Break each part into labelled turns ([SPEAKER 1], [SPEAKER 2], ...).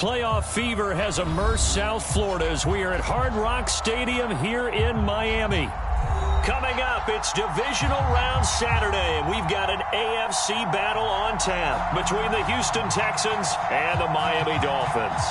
[SPEAKER 1] Playoff fever has immersed South Florida as we are at Hard Rock Stadium here in Miami. Coming up, it's divisional round Saturday, and we've got an AFC battle on tap between the Houston Texans and the Miami Dolphins.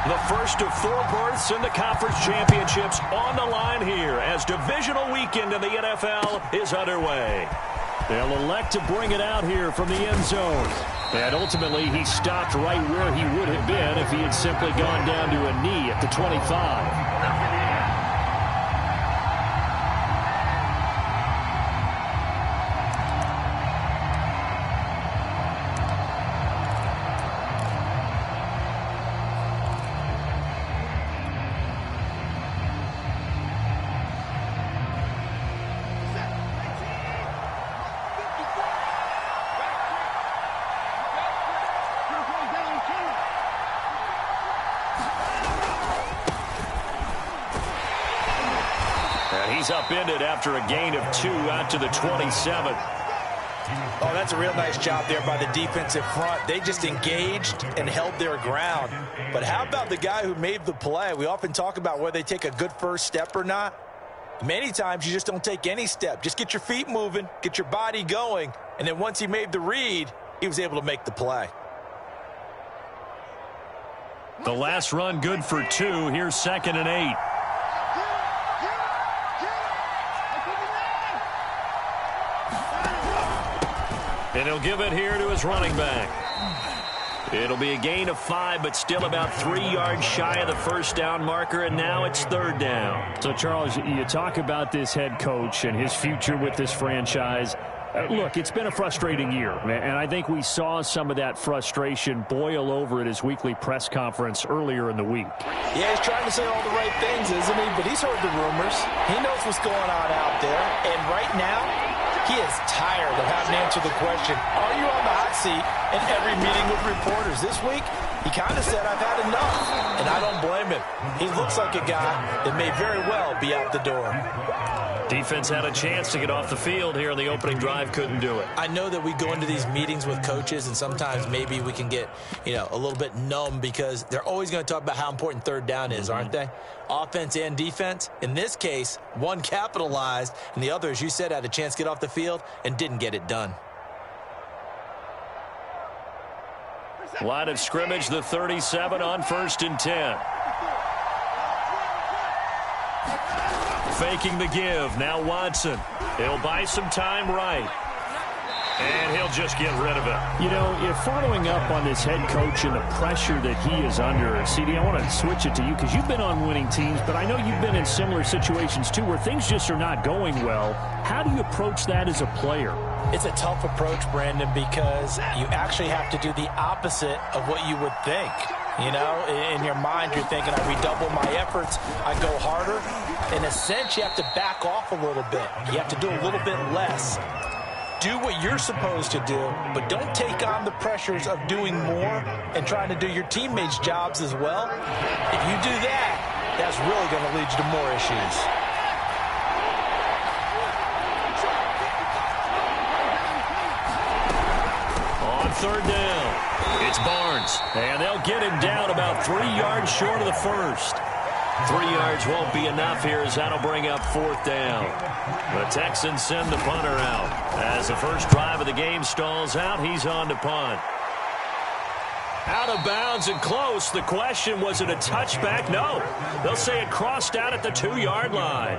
[SPEAKER 1] The first of 4 berths in the conference championships on the line here as divisional weekend in the NFL is underway. They'll elect to bring it out here from the end zone. And ultimately, he stopped right where he would have been if he had simply gone down to a knee at the 25. He's upended after a gain of 2 out to the 27.
[SPEAKER 2] Oh, that's a real nice job there by the defensive front. They just engaged and held their ground. But how about the guy who made the play? We often talk about whether they take a good first step or not. Many times you just don't take any step. Just get your feet moving, get your body going, and then once he made the read, he was able to make the play.
[SPEAKER 1] The last run good for 2. Here's 2nd and 8. And he'll give it here to his running back. It'll be a gain of 5, but still about 3 yards shy of the first down marker, and now it's 3rd down.
[SPEAKER 3] So, Charles, you talk about this head coach and his future with this franchise. Look, it's been a frustrating year, and I think we saw some of that frustration boil over at his weekly press conference earlier in the week.
[SPEAKER 2] Yeah, he's trying to say all the right things, isn't he? But he's heard the rumors. He knows what's going on out there, and right now, he is tired of having to answer the question, are you on the hot seat in every meeting with reporters? This week, he kind of said, I've had enough, and I don't blame him. He looks like a guy that may very well be out the door.
[SPEAKER 1] Defense had a chance to get off the field here in the opening drive, couldn't do it.
[SPEAKER 2] I know that we go into these meetings with coaches, and sometimes maybe we can get, a little bit numb because they're always going to talk about how important 3rd down is, aren't they? Offense and defense. In this case, one capitalized, and the other, as you said, had a chance to get off the field and didn't get it done.
[SPEAKER 1] Line of scrimmage, the 37 on 1st and 10. Faking the give. Now Watson. He'll buy some time right. And he'll just get rid of it.
[SPEAKER 3] If following up on this head coach and the pressure that he is under, CD, I want to switch it to you because you've been on winning teams, but I know you've been in similar situations too where things just are not going well. How do you approach that as a player?
[SPEAKER 2] It's a tough approach, Brandon, because you actually have to do the opposite of what you would think. In your mind, you're thinking, I redouble my efforts, I go harder. In a sense, you have to back off a little bit. You have to do a little bit less. Do what you're supposed to do, but don't take on the pressures of doing more and trying to do your teammates' jobs as well. If you do that, that's really going to lead you to more issues.
[SPEAKER 1] On 3rd down, it's Barnes, and they'll get him down about 3 yards short of the first. 3 yards won't be enough here as that'll bring up 4th down. The Texans send the punter out. As the first drive of the game stalls out, he's on to punt. Out of bounds and close. The question, was it a touchback? No. They'll say it crossed out at the 2-yard line.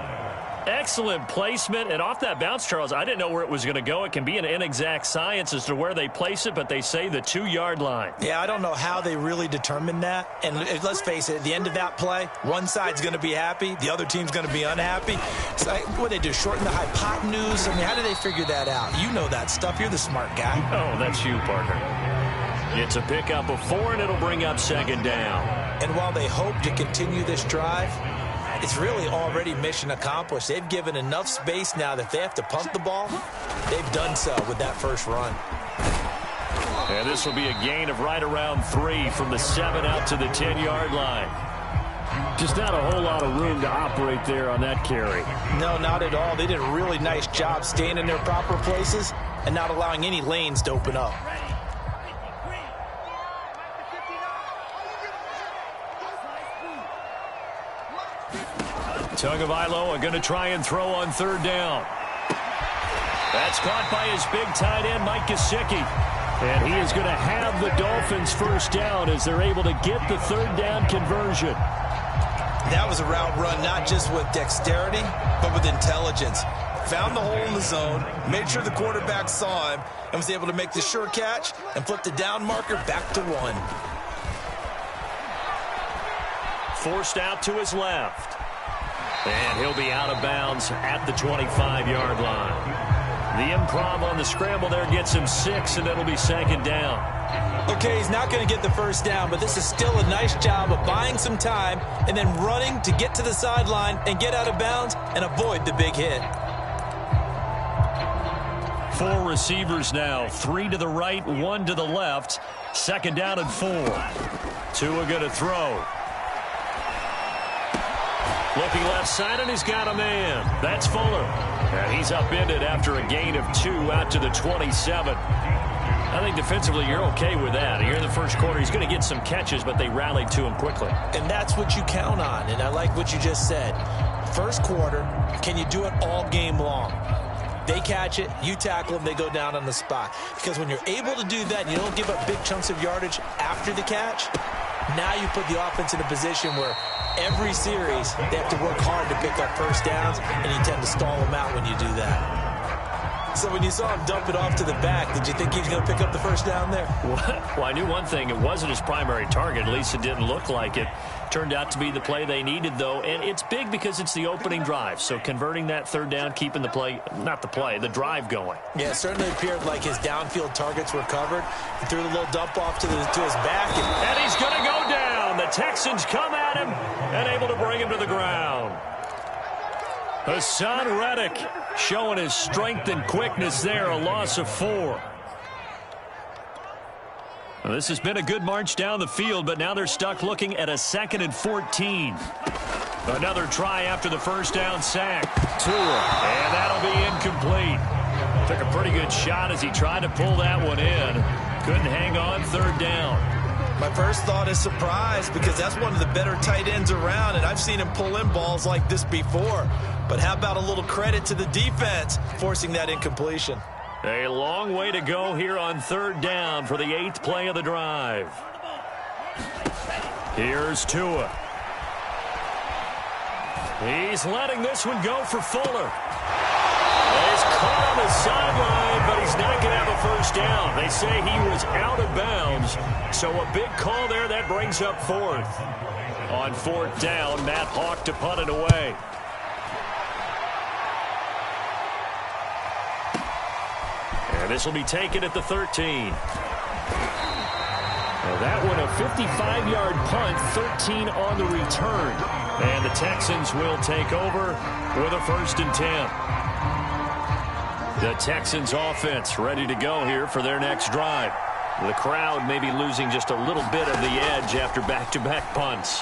[SPEAKER 1] Excellent placement, and off that bounce, Charles, I didn't know where it was going to go. It can be an inexact science as to where they place it, but they say the 2-yard line.
[SPEAKER 2] Yeah, I don't know how they really determined that. And let's face it, at the end of that play, one side's going to be happy, the other team's going to be unhappy. It's like, what do they do, shorten the hypotenuse? I mean, how do they figure that out? You know that stuff. You're the smart guy.
[SPEAKER 1] Oh, that's you, partner. It's a pickup of 4, and it'll bring up 2nd down.
[SPEAKER 2] And while they hope to continue this drive, it's really already mission accomplished. They've given enough space now that if they have to punt the ball, they've done so with that first run.
[SPEAKER 1] And this will be a gain of right around 3 from the 7 out to the 10-yard line.
[SPEAKER 3] Just not a whole lot of room to operate there on that carry.
[SPEAKER 2] No, not at all. They did a really nice job staying in their proper places and not allowing any lanes to open up.
[SPEAKER 1] Tagovailoa are going to try and throw on 3rd down. That's caught by his big tight end, Mike Gesicki.
[SPEAKER 3] And he is going to have the Dolphins 1st down as they're able to get the 3rd down conversion.
[SPEAKER 2] That was a route run not just with dexterity, but with intelligence. Found the hole in the zone, made sure the quarterback saw him, and was able to make the sure catch and flip the down marker back to 1.
[SPEAKER 1] Forced out to his left. And he'll be out of bounds at the 25-yard line. The improv on the scramble there gets him 6, and it'll be 2nd down.
[SPEAKER 2] Okay, he's not going to get the 1st down, but this is still a nice job of buying some time and then running to get to the sideline and get out of bounds and avoid the big hit.
[SPEAKER 1] 4 receivers now, 3 to the right, 1 to the left. 2nd down and 4. Tua going to throw. Looking left side, and he's got a man. That's Fuller. And he's upended after a gain of 2 out to the 27. I think defensively you're okay with that. Here in the 1st quarter, he's going to get some catches, but they rallied to him quickly.
[SPEAKER 2] And that's what you count on, and I like what you just said. 1st quarter, can you do it all game long? They catch it, you tackle them, they go down on the spot. Because when you're able to do that and you don't give up big chunks of yardage after the catch, now you put the offense in a position where every series they have to work hard to pick up 1st downs, and you tend to stall them out when you do that. So when you saw him dump it off to the back, did you think he was going to pick up the 1st down there?
[SPEAKER 1] Well, I knew one thing. It wasn't his primary target. At least it didn't look like it. Turned out to be the play they needed, though. And it's big because it's the opening drive. So converting that 3rd down, keeping the play, not the play, the drive going.
[SPEAKER 2] Yeah, it certainly appeared like his downfield targets were covered. He threw the little dump off to his back.
[SPEAKER 1] And he's going to go down. The Texans come at him and able to bring him to the ground. Hassan Reddick showing his strength and quickness there, a loss of 4. Well, this has been a good march down the field, but now they're stuck looking at a 2nd and 14. Another try after the 1st down sack. Tua, and that'll be incomplete. Took a pretty good shot as he tried to pull that one in. Couldn't hang on 3rd down.
[SPEAKER 2] My first thought is surprise, because that's one of the better tight ends around, and I've seen him pull in balls like this before. But how about a little credit to the defense forcing that incompletion?
[SPEAKER 1] A long way to go here on 3rd down for the 8th play of the drive. Here's Tua. He's letting this one go for Fuller. He's caught on the sideline, but he's not going to have a 1st down. They say he was out of bounds, so a big call there that brings up 4th. On 4th down, Matt Hawk to punt it away. And this will be taken at the 13. Well, that one a 55-yard punt, 13 on the return. And the Texans will take over with a 1st and 10. The Texans offense ready to go here for their next drive. The crowd may be losing just a little bit of the edge after back-to-back punts.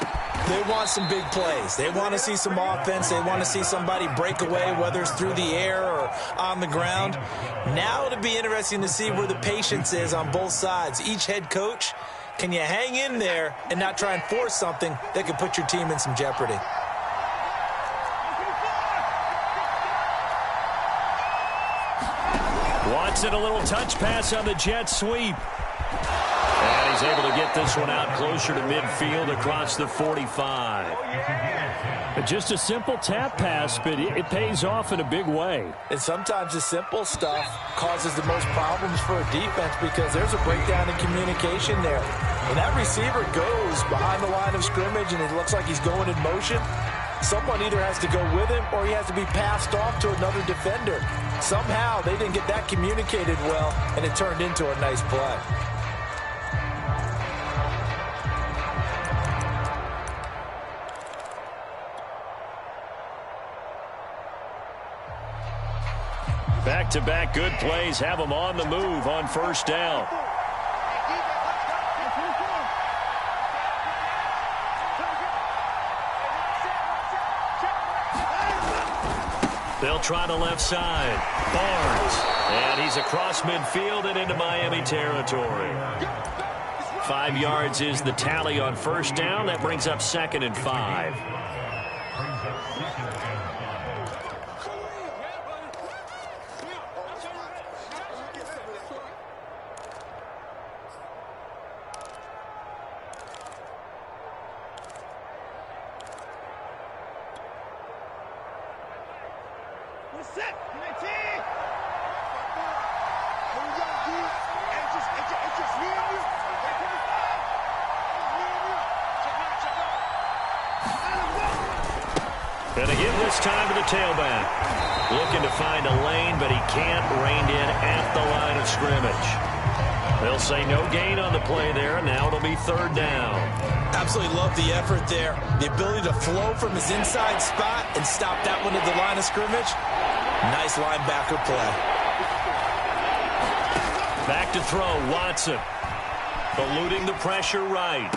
[SPEAKER 2] They want some big plays. They want to see some offense. They want to see somebody break away, whether it's through the air or on the ground. Now it'll be interesting to see where the patience is on both sides. Each head coach, can you hang in there and not try and force something that could put your team in some jeopardy?
[SPEAKER 1] Watson, a little touch pass on the jet sweep. And he's able to get this one out closer to midfield across the 45.
[SPEAKER 3] Just a simple tap pass, but it pays off in a big way.
[SPEAKER 2] And sometimes the simple stuff causes the most problems for a defense because there's a breakdown in communication there. When that receiver goes behind the line of scrimmage and it looks like he's going in motion, someone either has to go with him or he has to be passed off to another defender. Somehow they didn't get that communicated well, and it turned into a nice play.
[SPEAKER 1] Back-to-back good plays have them on the move on 1st down. They'll try the left side. Barnes. And he's across midfield and into Miami territory. 5 yards is the tally on first down. That brings up 2nd and 5. Going to give this time to the tailback. Looking to find a lane, but he can't. Reined in at the line of scrimmage. They'll say no gain on the play there, and now it'll be 3rd down.
[SPEAKER 2] Absolutely love the effort there. The ability to flow from his inside spot and stop that one at the line of scrimmage. Nice linebacker play.
[SPEAKER 1] Back to throw, Watson. Eluding the pressure right.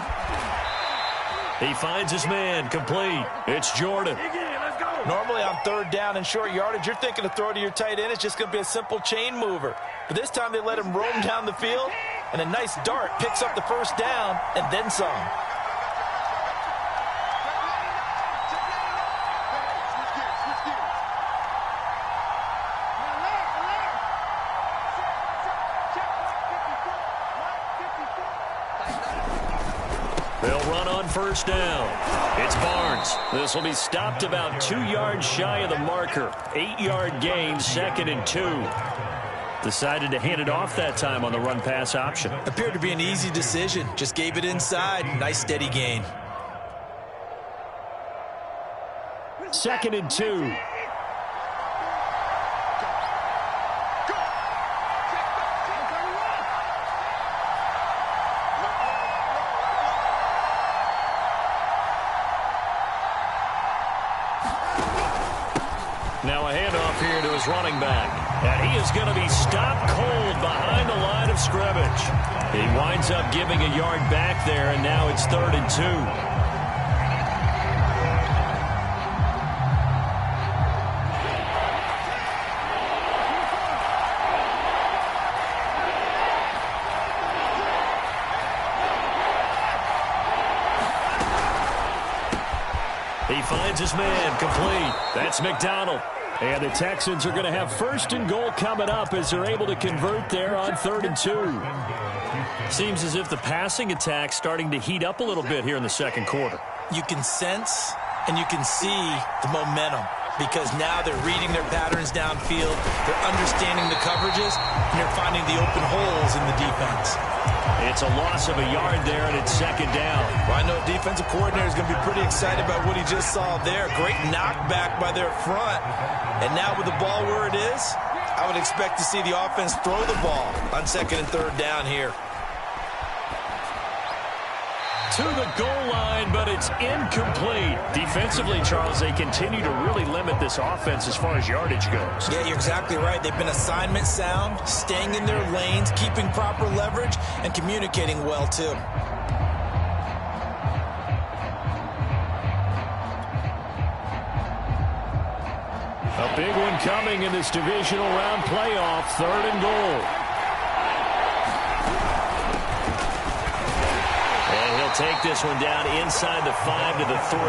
[SPEAKER 1] He finds his man, complete. It's Jordan.
[SPEAKER 2] Normally on 3rd down and short yardage, you're thinking to throw to your tight end. It's just going to be a simple chain mover. But this time they let him roam down the field, and a nice dart picks up the 1st down and then some.
[SPEAKER 1] They'll run on 1st down. It's Barnes. This will be stopped about 2 yards shy of the marker. 8-yard gain, 2nd and 2. Decided to hand it off that time on the run-pass option.
[SPEAKER 2] Appeared to be an easy decision. Just gave it inside. Nice steady gain.
[SPEAKER 3] 2nd and 2.
[SPEAKER 1] Now a handoff here to his running back. And he is going to be stopped cold behind the line of scrimmage. He winds up giving a yard back there, and now it's 3rd and 2. He finds his man, complete. That's McDonald.
[SPEAKER 3] And the Texans are going to have 1st and goal coming up as they're able to convert there on 3rd and 2.
[SPEAKER 1] Seems as if the passing attack's starting to heat up a little bit here in the 2nd quarter.
[SPEAKER 2] You can sense and you can see the momentum because now they're reading their patterns downfield, they're understanding the coverages, and they're finding the open holes in the defense.
[SPEAKER 1] It's a loss of a yard there, and it's 2nd down.
[SPEAKER 2] Well, I know defensive coordinator is going to be pretty excited about what he just saw there. Great knockback by their front. And now with the ball where it is, I would expect to see the offense throw the ball on 2nd and 3rd down here.
[SPEAKER 1] To the goal line, but it's incomplete. Defensively, Charles, they continue to really limit this offense as far as yardage goes.
[SPEAKER 2] Yeah, you're exactly right. They've been assignment sound, staying in their lanes, keeping proper leverage, and communicating well, too.
[SPEAKER 3] A big one coming in this divisional round playoff, 3rd and goal.
[SPEAKER 1] And he'll take this one down inside the 5 to the 3.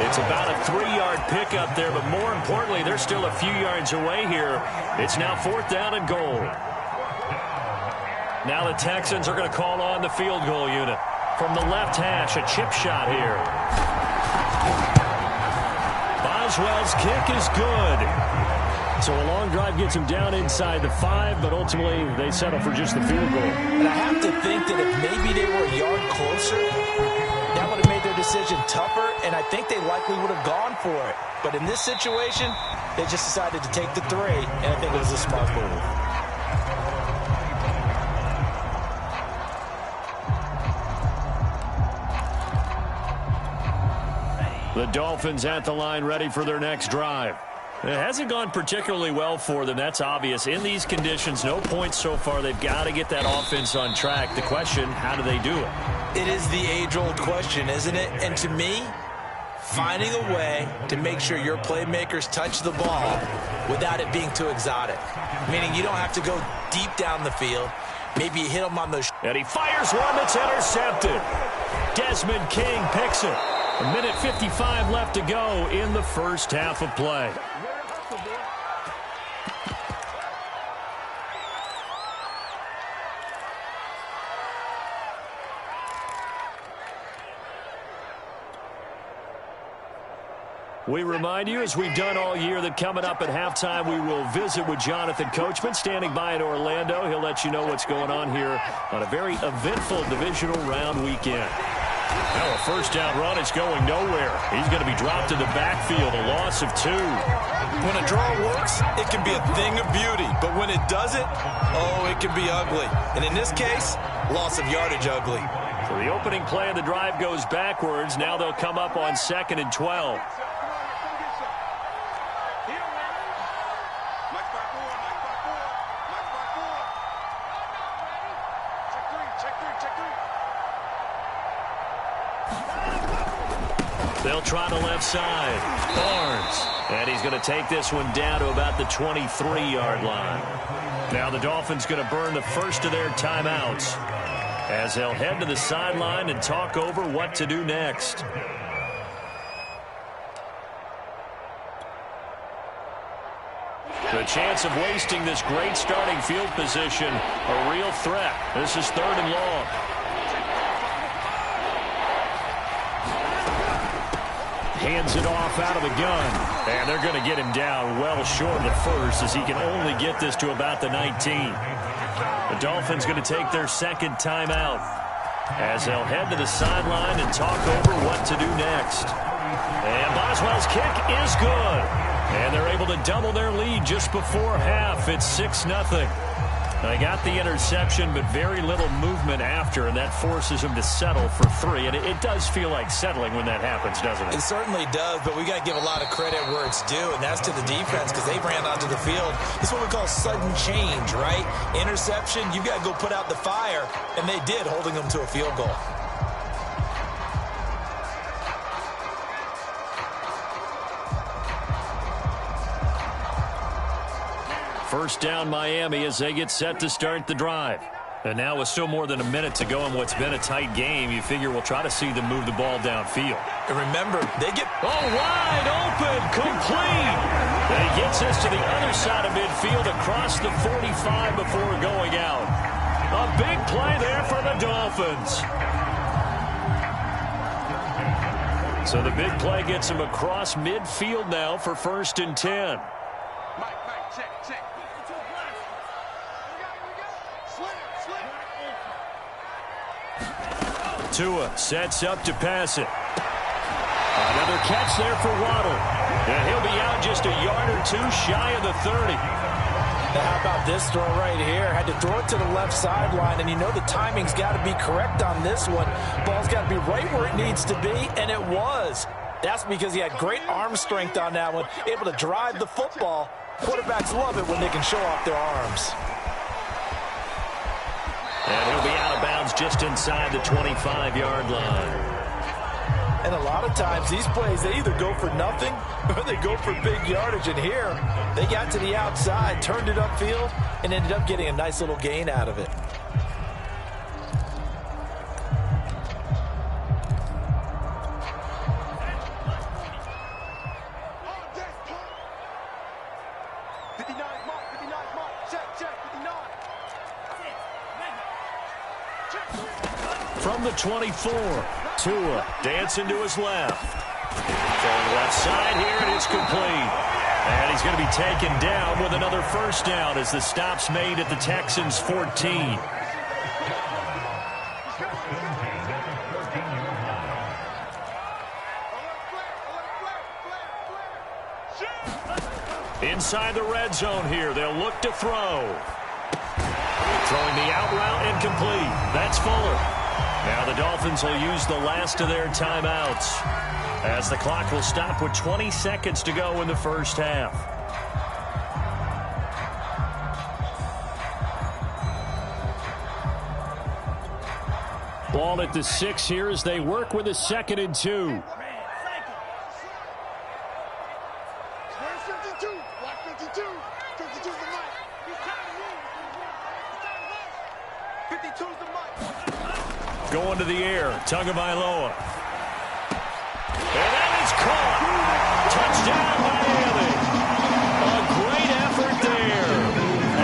[SPEAKER 1] It's about a 3-yard pickup there, but more importantly, they're still a few yards away here. It's now 4th down and goal. Now the Texans are going to call on the field goal unit. From the left hash, a chip shot here. Boswell's kick is good.
[SPEAKER 3] So a long drive gets him down inside the 5, but ultimately they settle for just the field goal.
[SPEAKER 2] And I have to think that if maybe they were a yard closer, that would have made their decision tougher, and I think they likely would have gone for it. But in this situation, they just decided to take the 3, and I think it was a smart move.
[SPEAKER 3] The Dolphins at the line ready for their next drive.
[SPEAKER 1] It hasn't gone particularly well for them. That's obvious. In these conditions, no points so far. They've got to get that offense on track. The question, how do they do it?
[SPEAKER 2] It is the age-old question, isn't it? And to me, finding a way to make sure your playmakers touch the ball without it being too exotic. Meaning you don't have to go deep down the field. Maybe you hit them on the...
[SPEAKER 1] And he fires one that's intercepted. Desmond King picks it. 1:55 left to go in the first half of play. We remind you, as we've done all year, that coming up at halftime, we will visit with Jonathan Coachman, standing by in Orlando. He'll let you know what's going on here on a very eventful divisional round weekend. Now a first down run is going nowhere. He's going to be dropped in the backfield, a loss of 2.
[SPEAKER 2] When a draw works, it can be a thing of beauty. But when it doesn't, oh, it can be ugly. And in this case, loss of yardage ugly.
[SPEAKER 1] So the opening play of the drive goes backwards. Now they'll come up on 2nd and 12. They'll try the left side. Barnes. And he's going to take this one down to about the 23-yard line. Now the Dolphins going to burn the first of their timeouts as they'll head to the sideline and talk over what to do next. The chance of wasting this great starting field position, a real threat. This is 3rd and long. Hands it off out of the gun. And they're going to get him down well short of the first as he can only get this to about the 19. The Dolphins going to take their second timeout as they'll head to the sideline and talk over what to do next. And Boswell's kick is good. And they're able to double their lead just before half. It's 6-0. They got the interception, but very little movement after, and that forces them to settle for 3. And it does feel like settling when that happens, doesn't it?
[SPEAKER 2] It certainly does, but we got to give a lot of credit where it's due, and that's to the defense because they ran onto the field. This is what we call sudden change, right? Interception, you've got to go put out the fire, and they did, holding them to a field goal.
[SPEAKER 1] First down Miami as they get set to start the drive. And now with still more than a minute to go in what's been a tight game, you figure we'll try to see them move the ball downfield.
[SPEAKER 2] And remember, they get...
[SPEAKER 1] wide open, complete. And he gets this to the other side of midfield across the 45 before going out. A big play there for the Dolphins. So the big play gets him across midfield now for 1st and 10. Tua sets up to pass it. Another catch there for Waddle. And he'll be out just a yard or 2 shy of the 30.
[SPEAKER 2] Now how about this throw right here? Had to throw it to the left sideline, and you know the timing's got to be correct on this one. Ball's got to be right where it needs to be, and it was. That's because he had great arm strength on that one, able to drive the football. Quarterbacks love it when they can show off their arms.
[SPEAKER 1] And he'll be out of bounds just inside the 25-yard line.
[SPEAKER 2] And a lot of times these plays, they either go for nothing or they go for big yardage. And here, they got to the outside, turned it upfield, and ended up getting a nice little gain out of it.
[SPEAKER 1] From the 24, Tua dancing to his left. From left side here, and it's complete. And he's going to be taken down with another first down as the stop's made at the Texans' 14. Inside the red zone here, they'll look to throw. Throwing the out route incomplete. That's Fuller. Now the Dolphins will use the last of their timeouts as the clock will stop with 20 seconds to go in the first half. Ball at the 6 here as they work with a 2nd and 2. Going to the air, Tagovailoa. And that is caught. Touchdown, Miami. A great effort there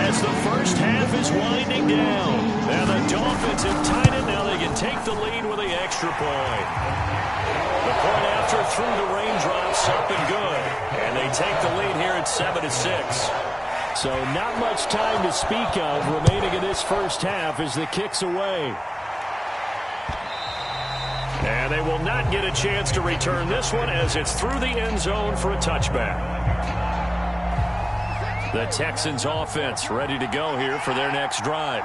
[SPEAKER 1] as the first half is winding down. And the Dolphins have tied it. Now they can take the lead with the extra point. The point after through the raindrops, up and good. And they take the lead here at 7-6.
[SPEAKER 3] So not much time to speak of remaining in this first half as the kick's away.
[SPEAKER 1] And they will not get a chance to return this one as it's through the end zone for a touchback. The Texans offense ready to go here for their next drive.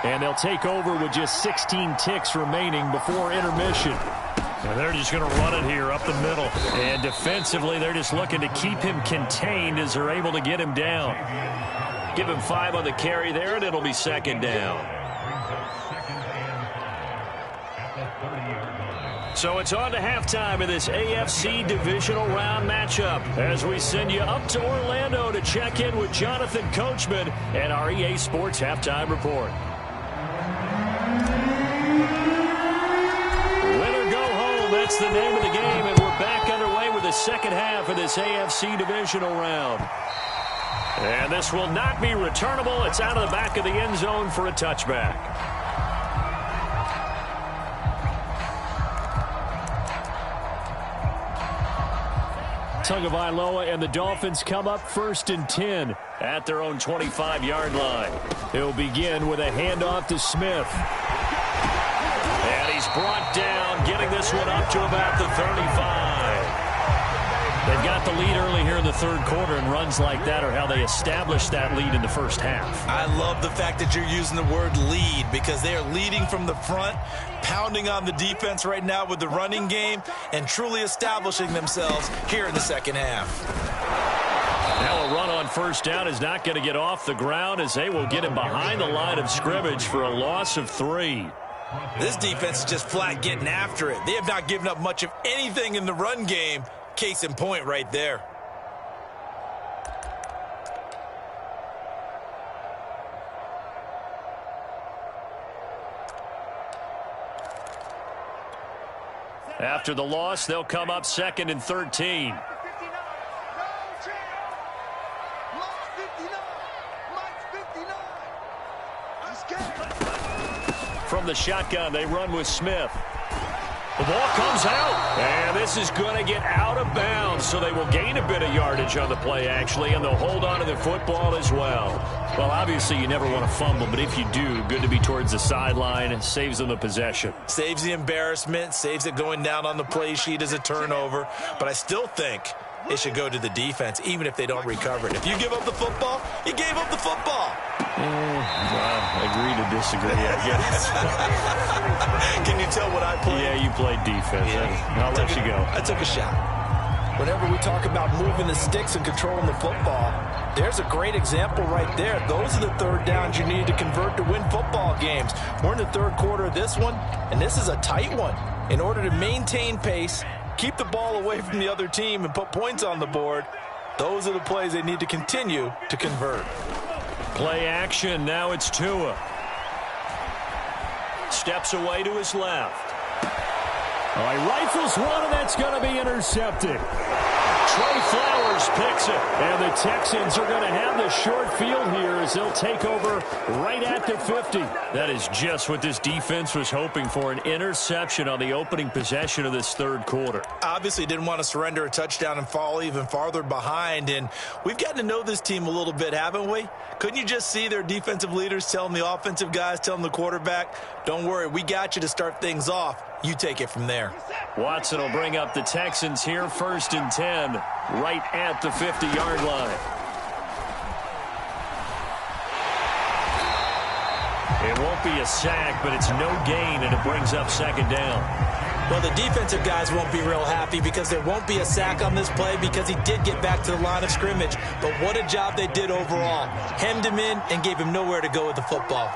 [SPEAKER 3] And they'll take over with just 16 ticks remaining before intermission.
[SPEAKER 1] And they're just going to run it here up the middle. And defensively, they're just looking to keep him contained as they're able to get him down. Give him 5 on the carry there, and it'll be second down. So it's on to halftime in this AFC divisional round matchup as we send you up to Orlando to check in with Jonathan Coachman and our EA Sports Halftime Report. Win or go home, that's the name of the game, and we're back underway with the second half of this AFC divisional round. And this will not be returnable. It's out of the back of the end zone for a touchback.
[SPEAKER 3] Tagovailoa and the Dolphins come up 1st and 10
[SPEAKER 1] at their own 25-yard line.
[SPEAKER 3] He'll begin with a handoff to Smith.
[SPEAKER 1] And he's brought down, getting this one up to about the 35. They've got the lead early here in the third quarter, and runs like that are how they established that lead in the first half.
[SPEAKER 2] I love the fact that you're using the word lead because they are leading from the front, pounding on the defense right now with the running game, and truly establishing themselves here in the second half.
[SPEAKER 1] Now a run on first down is not going to get off the ground as they will get him behind the line of scrimmage for a loss of 3.
[SPEAKER 2] This defense is just flat getting after it. They have not given up much of anything in the run game. Case in point right there.
[SPEAKER 1] After the loss, they'll come up 2nd and 13. From the shotgun, they run with Smith. The ball comes out, and this is going to get out of bounds, so they will gain a bit of yardage on the play, actually, and they'll hold on to the football as well. Well, obviously, you never want to fumble, but if you do, good to be towards the sideline. Saves them the possession.
[SPEAKER 2] Saves the embarrassment, saves it going down on the play sheet as a turnover, but I still think it should go to the defense, even if they don't recover it. If you give up the football, you gave up the football.
[SPEAKER 1] Well, agree to disagree, I guess.
[SPEAKER 2] Can you tell what I played?
[SPEAKER 1] Yeah, you played defense.
[SPEAKER 2] Yeah.
[SPEAKER 1] I'll let you go.
[SPEAKER 2] I took a shot. Whenever we talk about moving the sticks and controlling the football, there's a great example right there. Those are the third downs you need to convert to win football games. We're in the third quarter of this one, and this is a tight one. In order to maintain pace, keep the ball away from the other team, and put points on the board, those are the plays they need to continue to convert.
[SPEAKER 1] Play action. Now it's Tua. Steps away to his left.
[SPEAKER 3] All right, rifles one, and that's going to be intercepted.
[SPEAKER 1] Trey Flowers picks it.
[SPEAKER 3] And the Texans are going to have the short field here as they'll take over right at the 50.
[SPEAKER 1] That is just what this defense was hoping for, an interception on the opening possession of this third quarter.
[SPEAKER 2] Obviously didn't want to surrender a touchdown and fall even farther behind, and we've gotten to know this team a little bit, haven't we? Couldn't you just see their defensive leaders telling the offensive guys, telling the quarterback, don't worry, we got you to start things off. You take it from there.
[SPEAKER 1] Watson will bring up the Texans here, 1st and 10, right at the 50-yard line. It won't be a sack, but it's no gain, and it brings up 2nd down.
[SPEAKER 2] Well, the defensive guys won't be real happy because there won't be a sack on this play because he did get back to the line of scrimmage. But what a job they did overall. Hemmed him in and gave him nowhere to go with the football.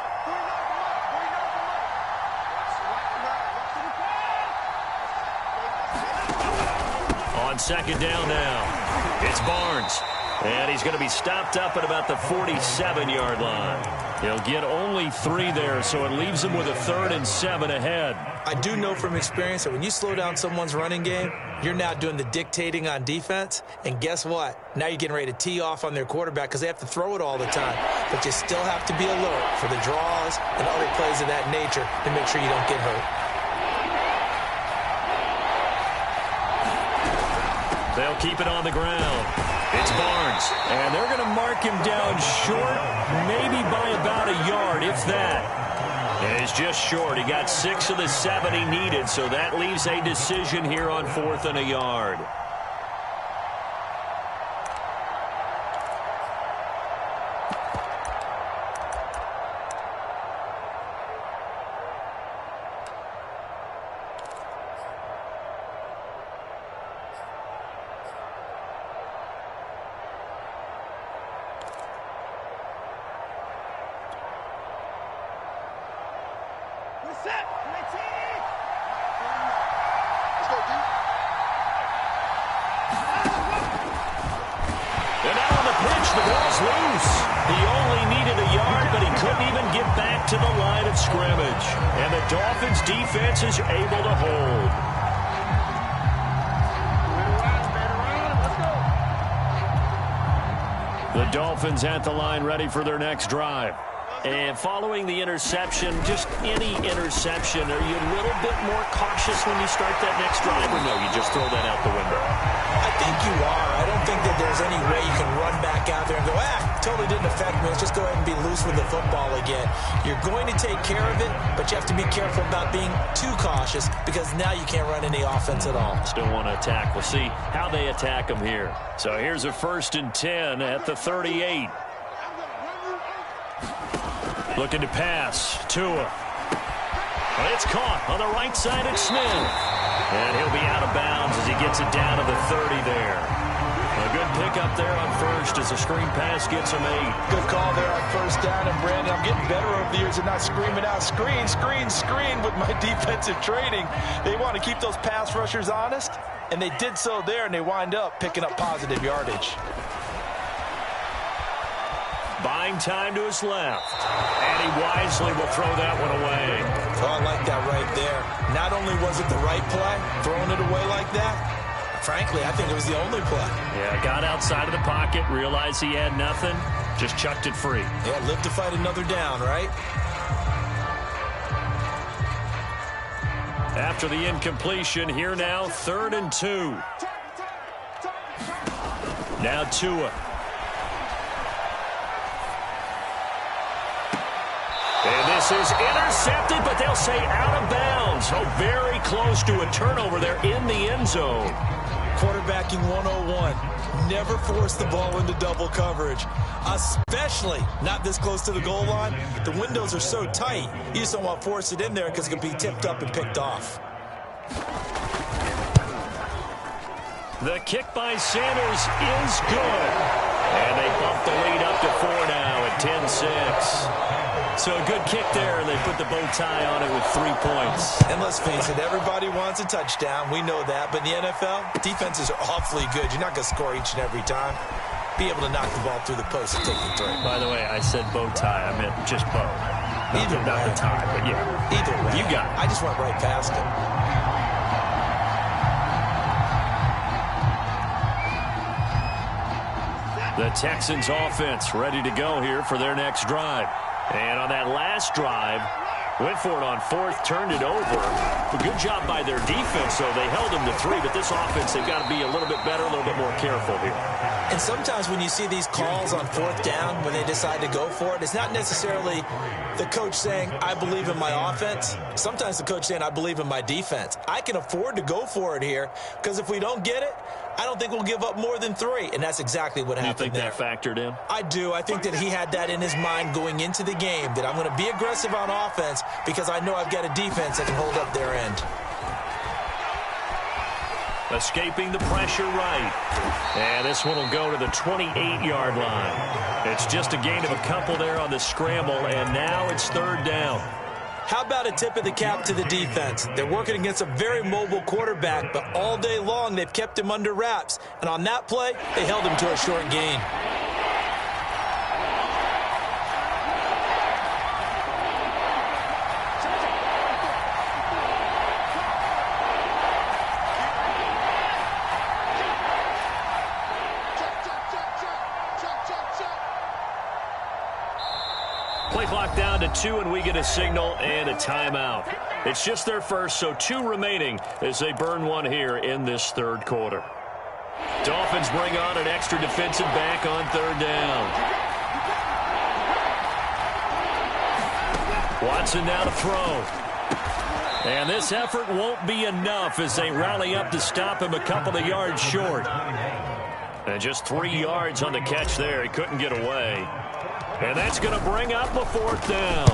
[SPEAKER 1] On 2nd down now, it's Barnes. And he's going to be stopped up at about the 47-yard line. He'll get only 3 there, so it leaves him with a 3rd and 7 ahead.
[SPEAKER 2] I do know from experience that when you slow down someone's running game, you're now doing the dictating on defense. And guess what? Now you're getting ready to tee off on their quarterback because they have to throw it all the time. But you still have to be alert for the draws and other plays of that nature to make sure you don't get hurt.
[SPEAKER 1] They'll keep it on the ground. It's Barnes. And they're going to mark him down short, maybe by about a yard, if that. And he's just short. He got 6 of the 7 he needed, so that leaves a decision here on 4th and a yard. And now on the pitch, the ball's loose. He only needed a yard, but he couldn't even get back to the line of scrimmage. And the Dolphins' defense is able to hold. The Dolphins at the line, ready for their next drive. And following the interception, just any interception, are you a little bit more cautious when you start that next drive, or no, you just throw that out the window?
[SPEAKER 2] I think you are. I don't think that there's any way you can run back out there and go, totally didn't affect me. Let's just go ahead and be loose with the football again. You're going to take care of it, but you have to be careful about being too cautious because now you can't run any offense at all.
[SPEAKER 1] Still want to attack. We'll see how they attack them here. So here's a 1st and 10 at the 38. Looking to pass. Tua. Well, it's caught on the right side at Smith. And he'll be out of bounds as he gets it down to the 30 there. A good pickup there on 1st as the screen pass gets him 8.
[SPEAKER 2] Good call there on 1st down. And, Brandon, I'm getting better over the years of not screaming out, screen, screen, screen with my defensive training. They want to keep those pass rushers honest, and they did so there, and they wind up picking up positive yardage.
[SPEAKER 1] Buying time to his left. And he wisely will throw that one away.
[SPEAKER 2] Oh, I like that right there. Not only was it the right play, throwing it away like that, frankly, I think it was the only play.
[SPEAKER 1] Yeah, got outside of the pocket, realized he had nothing, just chucked it free.
[SPEAKER 2] Yeah, live to fight another down, right?
[SPEAKER 1] After the incompletion, here now, 3rd and 2. Now Tua. And this is intercepted, but they'll say out of bounds. Oh, very close to a turnover there in the end zone.
[SPEAKER 2] Quarterbacking 101. Never force the ball into double coverage, especially not this close to the goal line. The windows are so tight, you just don't want to force it in there because it can be tipped up and picked off.
[SPEAKER 1] The kick by Sanders is good. And they bump the lead up to 4 now at 10-6. So a good kick there, and they put the bow tie on it with 3 points.
[SPEAKER 2] And let's face it, everybody wants a touchdown. We know that. But in the NFL, defenses are awfully good. You're not going to score each and every time. Be able to knock the ball through the post and take the throw.
[SPEAKER 1] By the way, I said bow tie. I meant just bow. Not the tie, but yeah.
[SPEAKER 2] Either way.
[SPEAKER 1] You got it.
[SPEAKER 2] I just went right past it.
[SPEAKER 1] The Texans offense ready to go here for their next drive. And on that last drive, went for it on 4th, turned it over. A good job by their defense, though. They held them to 3, but this offense, they've got to be a little bit better, a little bit more careful here.
[SPEAKER 2] And sometimes when you see these calls on 4th down, when they decide to go for it, it's not necessarily the coach saying, I believe in my offense. Sometimes the coach saying, I believe in my defense. I can afford to go for it here because if we don't get it, I don't think we'll give up more than 3, and that's exactly what happened there.
[SPEAKER 1] You think that factored in?
[SPEAKER 2] I do. I think that he had that in his mind going into the game, that I'm going to be aggressive on offense because I know I've got a defense that can hold up their end.
[SPEAKER 1] Escaping the pressure right. And this one will go to the 28-yard line. It's just a gain of a couple there on the scramble, and now it's 3rd down.
[SPEAKER 2] How about a tip of the cap to the defense? They're working against a very mobile quarterback, but all day long they've kept him under wraps. And on that play, they held him to a short gain.
[SPEAKER 1] and 2, and we get a signal and a timeout. It's just their first, so 2 remaining as they burn one here in this third quarter. Dolphins bring on an extra defensive back on third down. Watson now to throw. And this effort won't be enough as they rally up to stop him a couple of yards short. And just 3 yards on the catch there. He couldn't get away. And that's going to bring up a 4th down.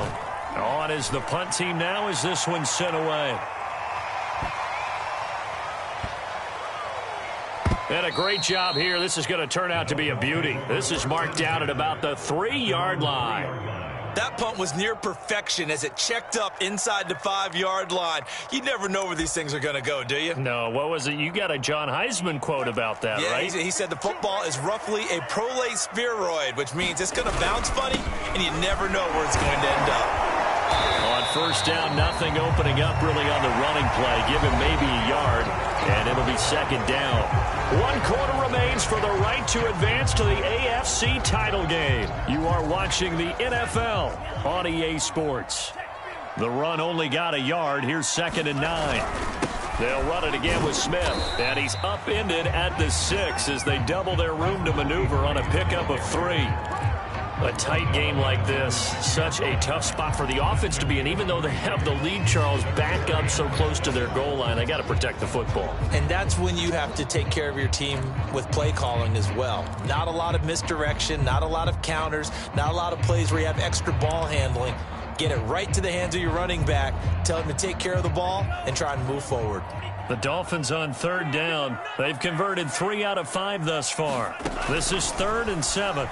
[SPEAKER 1] On is the punt team now as this one's sent away. And a great job here. This is going to turn out to be a beauty. This is marked out at about the 3-yard line.
[SPEAKER 2] That punt was near perfection as it checked up inside the 5-yard line. You never know where these things are going to go, do you?
[SPEAKER 1] No, what was it? You got a John Heisman quote about that, right?
[SPEAKER 2] He said the football is roughly a prolate spheroid, which means it's going to bounce funny, and you never know where it's going to end up.
[SPEAKER 1] On first down, nothing opening up really on the running play. Give him maybe a yard, and it'll be second down. 1 quarter remains for the right to advance to the AFC title game. You are watching the NFL on EA Sports. The run only got a yard. Here's 2nd and 9. They'll run it again with Smith, and he's upended at the 6 as they double their room to maneuver on a pickup of 3. A tight game like this, such a tough spot for the offense to be in. Even though they have the lead, Charles, back up so close to their goal line, they got to protect the football.
[SPEAKER 2] And that's when you have to take care of your team with play calling as well. Not a lot of misdirection, not a lot of counters, not a lot of plays where you have extra ball handling. Get it right to the hands of your running back, tell him to take care of the ball, and try and move forward.
[SPEAKER 1] The Dolphins on third down. They've converted 3 out of 5 thus far. This is 3rd and 7.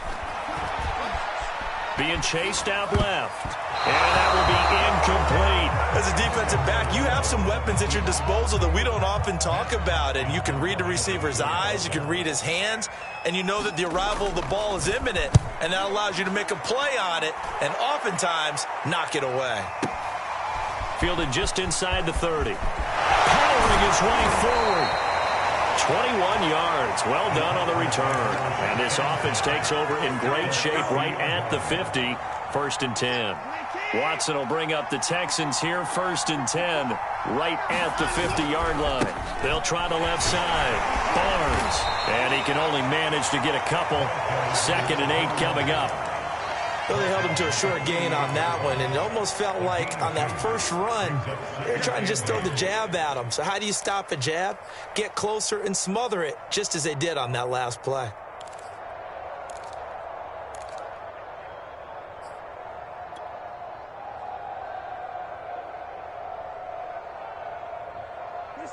[SPEAKER 1] Being chased out left. And that will be incomplete.
[SPEAKER 2] As a defensive back, you have some weapons at your disposal that we don't often talk about. And you can read the receiver's eyes, you can read his hands, and you know that the arrival of the ball is imminent. And that allows you to make a play on it and oftentimes knock it away.
[SPEAKER 1] Fielded just inside the 30. Powering his way forward. 21 yards. Well done on the return. And this offense takes over in great shape right at the 50. 1st and 10. Watson will bring up the Texans here. 1st and 10. Right at the 50-yard line. They'll try the left side. Barnes. And he can only manage to get a couple. 2nd and 8 coming up.
[SPEAKER 2] Well, they held him to a short gain on that one, and it almost felt like on that first run, they were trying to just throw the jab at him. So how do you stop a jab? Get closer and smother it, just as they did on that last play.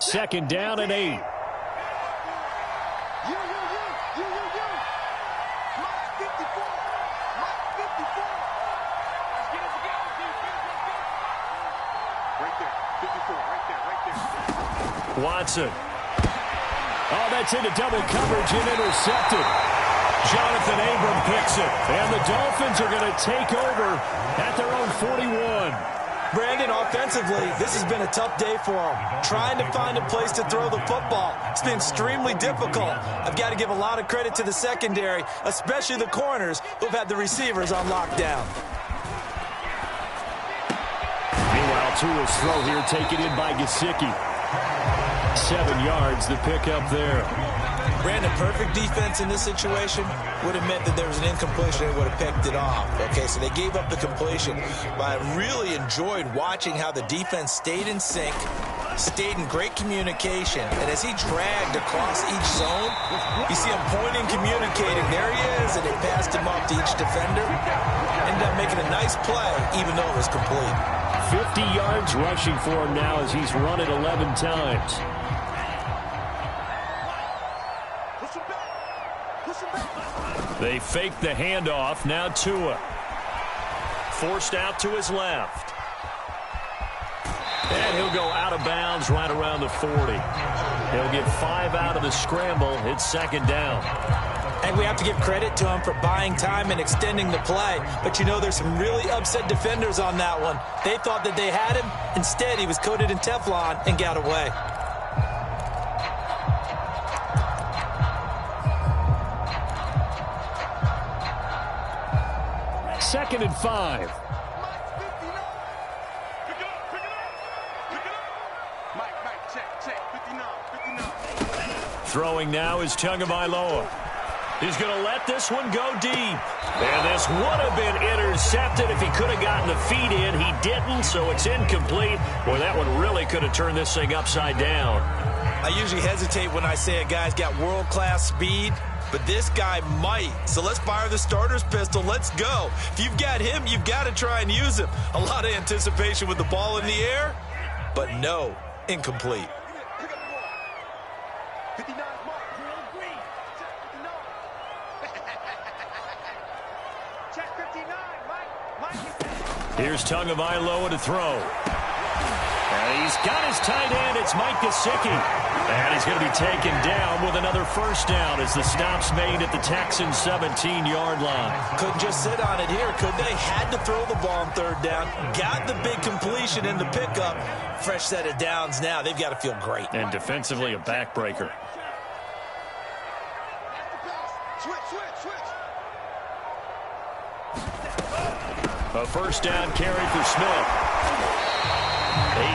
[SPEAKER 3] Second down and 8.
[SPEAKER 1] Watson.
[SPEAKER 3] Oh, that's into double coverage and intercepted. Jonathan Abram picks it. And the Dolphins are going to take over at their own 41.
[SPEAKER 2] Brandon, offensively, this has been a tough day for them. Trying to find a place to throw the football. It's been extremely difficult. I've got to give a lot of credit to the secondary, especially the corners who've had the receivers on lockdown.
[SPEAKER 3] Meanwhile, Tua's throw here taken in by Gesicki. 7 yards, the pickup there.
[SPEAKER 2] Brandon, perfect defense in this situation would have meant that there was an incompletion and would have picked it off. Okay, so they gave up the completion. But I really enjoyed watching how the defense stayed in sync, stayed in great communication. And as he dragged across each zone, you see him pointing, communicating. There he is, and they passed him off to each defender. Ended up making a nice play, even though it was complete.
[SPEAKER 3] 50 yards rushing for him now as he's run it 11 times.
[SPEAKER 1] They fake the handoff. Now Tua. Forced out to his left. And he'll go out of bounds right around the 40. He'll get 5 out of the scramble. It's 2nd down.
[SPEAKER 2] And we have to give credit to him for buying time and extending the play. But you know, there's some really upset defenders on that one. They thought that they had him. Instead, he was coated in Teflon and got away.
[SPEAKER 3] Second and 5.
[SPEAKER 1] Throwing now is Tagovailoa. He's going to let this one go deep. And this would have been intercepted if he could have gotten the feet in. He didn't, so it's incomplete. Boy, that one really could have turned this thing upside down.
[SPEAKER 2] I usually hesitate when I say a guy's got world-class speed, but this guy might. So let's fire the starter's pistol. Let's go. If you've got him, you've got to try and use him. A lot of anticipation with the ball in the air, but no, incomplete.
[SPEAKER 1] Here's Tagovailoa to throw. And he's got his tight end. It's Mike Gesicki. And he's going to be taken down with another first down as the stop's made at the Texans' 17-yard line.
[SPEAKER 2] Couldn't just sit on it here, could they? Had to throw the ball on third down. Got the big completion in the pickup. Fresh set of downs now. They've got to feel great.
[SPEAKER 1] And defensively, a backbreaker. A first down carry for Smith.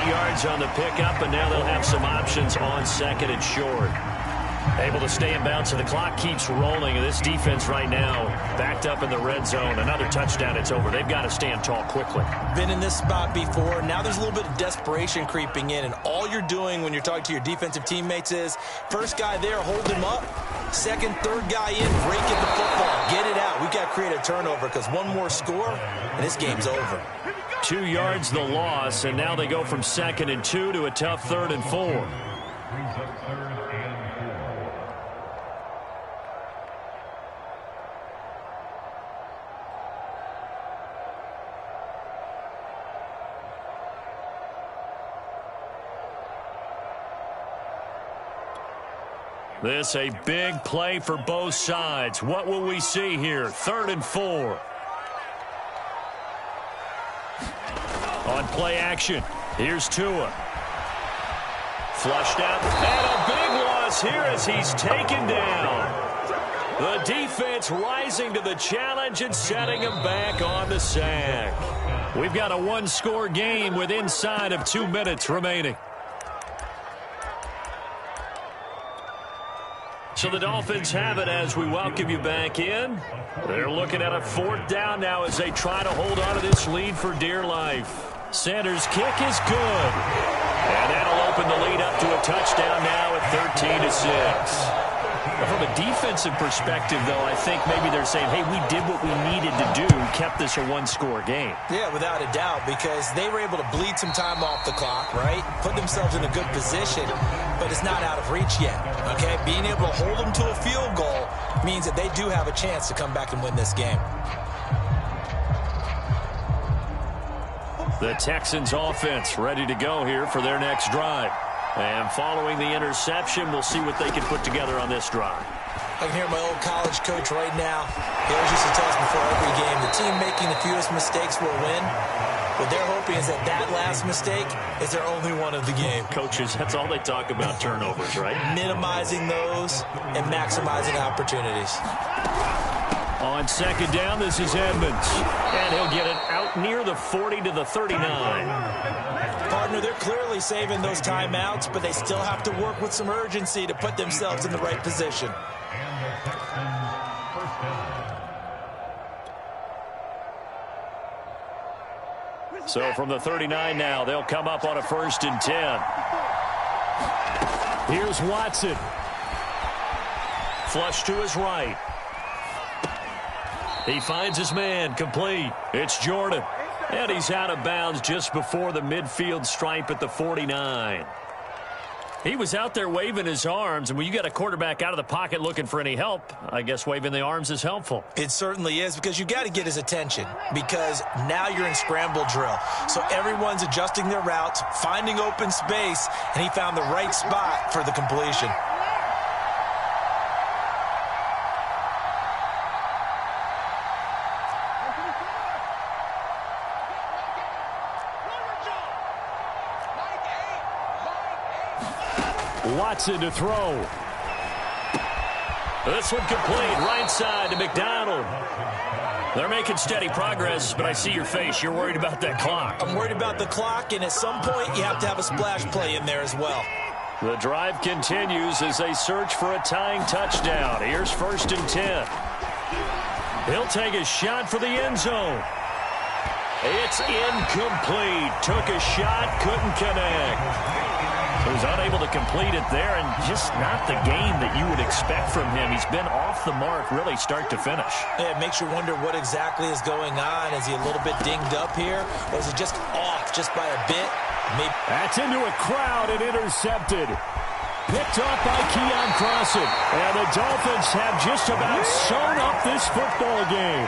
[SPEAKER 1] 8 yards on the pickup, and now they'll have some options on second and short. Able to stay in bounds, so the clock keeps rolling. This defense right now backed up in the red zone. Another touchdown, it's over. They've got to stand tall quickly.
[SPEAKER 2] Been in this spot before. Now there's a little bit of desperation creeping in, and all you're doing when you're talking to your defensive teammates is first guy there, hold him up. Second, third guy in, break in the football. Get it out. We've got to create a turnover because one more score, and this game's over.
[SPEAKER 1] 2 yards the loss, and now they go from 2nd and 2 to a tough 3rd and 4. This a big play for both sides. What will we see here? 3rd and 4. On play action, here's Tua. Flushed out, and a big loss here as he's taken down. The defense rising to the challenge and setting him back on the sack. We've got a one-score game with inside of 2 minutes remaining. So the Dolphins have it as we welcome you back in. They're looking at a 4th down now as they try to hold on to this lead for dear life. Sanders' kick is good. And that'll open the lead up to a touchdown now at 13-6. From a defensive perspective, though, I think maybe they're saying, hey, we did what we needed to do, kept this a one-score game.
[SPEAKER 2] Yeah, without a doubt, because they were able to bleed some time off the clock, right? Put themselves in a good position, but it's not out of reach yet, okay? Being able to hold them to a field goal means that they do have a chance to come back and win this game.
[SPEAKER 1] The Texans offense ready to go here for their next drive. And following the interception, we'll see what they can put together on this drive.
[SPEAKER 2] I can hear my old college coach right now. He always used to tell us before every game, the team making the fewest mistakes will win. What they're hoping is that that last mistake is their only one of the game.
[SPEAKER 1] Coaches, that's all they talk about, turnovers, right?
[SPEAKER 2] Minimizing those and maximizing opportunities.
[SPEAKER 1] On 2nd down, this is Edmonds. And he'll get it out near the 40 to the 39.
[SPEAKER 2] Partner, they're clearly saving those timeouts, but they still have to work with some urgency to put themselves in the right position.
[SPEAKER 1] So from the 39 now, they'll come up on a 1st and 10. Here's Watson. Flush to his right. He finds his man, complete. It's Jordan. And he's out of bounds just before the midfield stripe at the 49. He was out there waving his arms, and when you get a quarterback out of the pocket looking for any help, I guess waving the arms is helpful.
[SPEAKER 2] It certainly is, because you got to get his attention, because now you're in scramble drill. So everyone's adjusting their routes, finding open space, and he found the right spot for the completion.
[SPEAKER 1] Watson to throw. This one complete, right side to McDonald. They're making steady progress, but I see your face. You're worried about that clock.
[SPEAKER 2] I'm worried about the clock, and at some point you have to have a splash play in there as well.
[SPEAKER 1] The drive continues as they search for a tying touchdown. Here's 1st and 10. He'll take a shot for the end zone. It's incomplete. Took a shot, couldn't connect. He was unable to complete it there, and just not the game that you would expect from him. He's been off the mark really start to finish.
[SPEAKER 2] Yeah, it makes you wonder what exactly is going on. Is he a little bit dinged up here, or is he just off just by a bit? Maybe.
[SPEAKER 3] That's into a crowd and intercepted. Picked up by Keon Crossen. And the Dolphins have just about sewn up this football game.